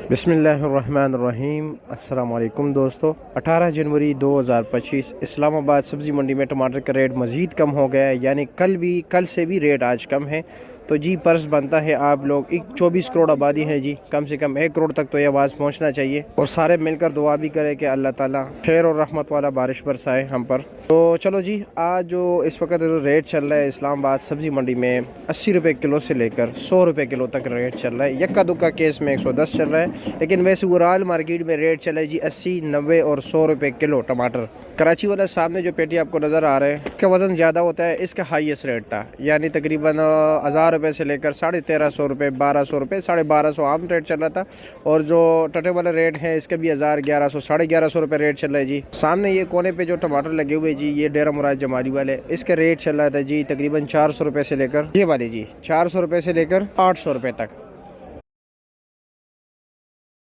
बिस्मिल्लाहिर्रहमानिर्रहीम। अस्सलाम वालेकुम दोस्तों। 18 जनवरी 2025 इस्लामाबाद सब्ज़ी मंडी में टमाटर का रेट मज़ीद कम हो गया है, यानी कल से भी रेट आज कम है। तो जी फ़र्ज़ बनता है आप लोग 24 करोड़ आबादी है जी, कम से कम 1 करोड़ तक तो ये आवाज़ पहुंचना चाहिए और सारे मिलकर दुआ भी करें कि अल्लाह ताला खैर और रहमत वाला बारिश बरसाए हम पर। तो चलो जी, आज जो इस वक्त रेट चल रहा है इस्लामाबाद सब्ज़ी मंडी में 80 रुपये किलो से लेकर 100 रुपये किलो तक रेट चल रहा है। यक्का दुक्का केस में 110 चल रहा है, लेकिन वैसे ओवरऑल मार्केट में रेट चला है जी 80, 90 और 100 रुपये किलो टमाटर। कराची वाला सामने जो पेटी आपको नज़र आ रहा है, इसका वज़न ज़्यादा होता है, इसका हाईएस्ट रेट था, यानी तकरीबन 1000 रुपये से लेकर 1350 रुपये, 1200 रुपये, 1250 आम रेट चल रहा था। और जो टटे वाला रेट है इसका भी 1000, 1100, 1150 रुपये रेट चल रहा है जी। सामने ये कोने पे जो टमाटर लगे हुए जी, ये डेरा मुराद जमाली वाले, इसका रेट चल रहा था जी तकरीबन 400 रुपये से लेकर, ये वाले जी 400 रुपये से लेकर 800 रुपये तक।